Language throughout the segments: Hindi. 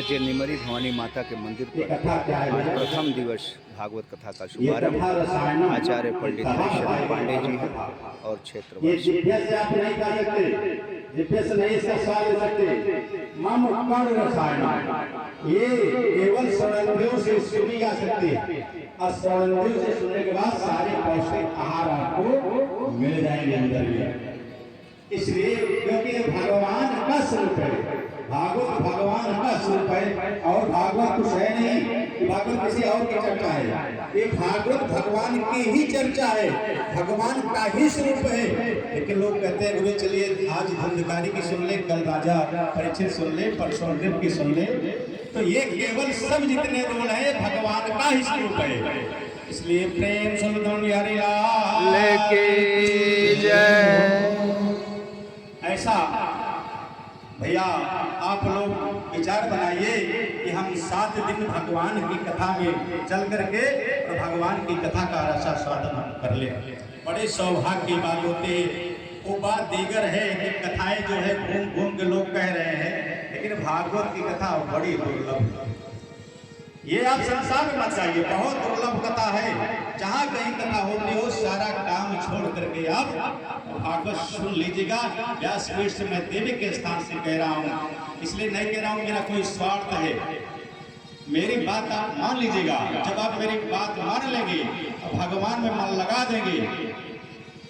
आज निमरी भवानी माता के मंदिर पर आज प्रथम दिवस भागवत कथा का शुभारंभ आचार्य पंडित हरिशरण पांडे जी हैं और क्षेत्रवासी। ये केवल स्वर्णदेव से सुनी जा सकती है और स्वर्णदेव से सुनने के बाद सारे पौष्टिक आहार आपको मिल जाएंगे अंदर में। इसलिए क्योंकि भगवान का स्वरूप है, भागवत भगवान का स्वरूप है और भागवत कुछ है नहीं, भागवत किसी और की चर्चा है। ये भागवत भगवान की ही चर्चा है, भगवान का ही स्वरूप है। लेकिन लोग कहते हैं गुरु चलिए आज धंधकारी की सुन ले, कल राजा परीक्षित सुन ले, परसों देव की सुन ले। तो ये केवल सब जितने रोल है भगवान का ही स्वरूप है। इसलिए प्रेम सुन हरि लेके जय। ऐसा भैया आप लोग विचार बनाइए कि हम 7 दिन भगवान की कथा में चल करके और भगवान की कथा का रसा स्वादन कर ले। बड़े सौभाग्य की बात होती है। वो बात दीगर है कि कथाएं जो है घूम घूम के लोग कह रहे हैं, लेकिन भागवत की कथा बड़ी दुर्लभ है। ये आप संसार में मत जाइए, बहुत दुर्लभ कथा है। जहाँ कहीं कथा होती हो सारा काम छोड़ करके आप भागवत सुन लीजिएगा। व्यासपीठ से मैं देवी के स्थान से कह रहा हूँ, इसलिए नहीं कह रहा हूँ मेरा कोई स्वार्थ है। मेरी बात आप मान लीजिएगा। जब आप मेरी बात मान लेंगे और भगवान में मन लगा देंगे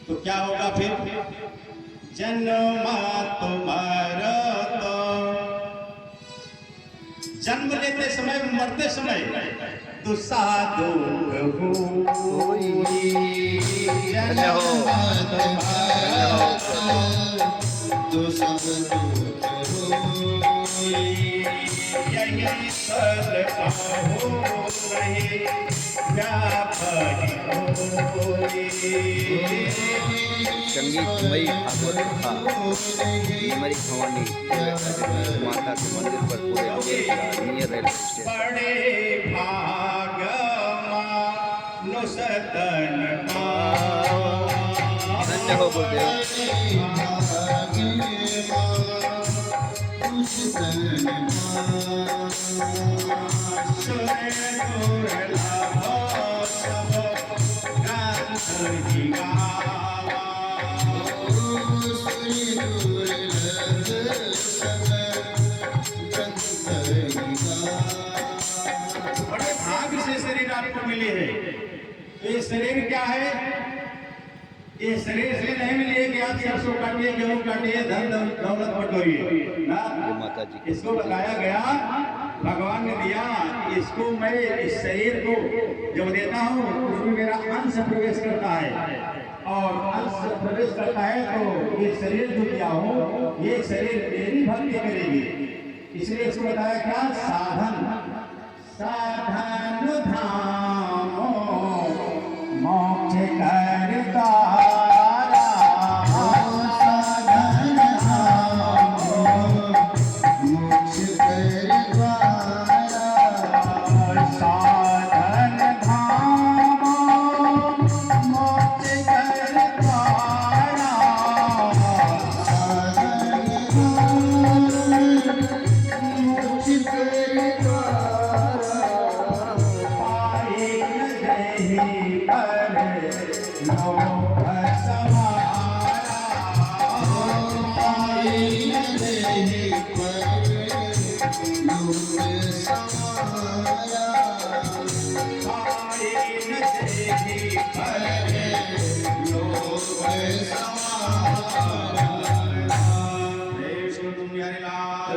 तो क्या होगा फिर? जन्मा तुम्हारा तो जन्म लेते समय मरते समय दुसाधु संगीतमयी भागवत कथा निमरी भवानी माता के मंदिर पर पूरे नियर रेलवे स्टेशन। धन्य हो गुरुदेव। बड़े भाग्य से शरीर आपको मिली है। तो ये शरीर क्या है? ये शरीर से नहीं मिली है कि आप सरसों काटिए, गेहूं काटिए, धन दौलत बटोरिए ना। माता जी इसको बताया गया, भगवान ने दिया, इसको मैं इस शरीर को जब देता हूँ उसमें मेरा अंश प्रवेश करता है और अंश प्रवेश करता है तो ये शरीर जो दिया हूँ ये शरीर मेरी भक्ति करेगी। इसलिए इसको बताया क्या? साधन साधन धामो मोक्ष करता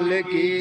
लेके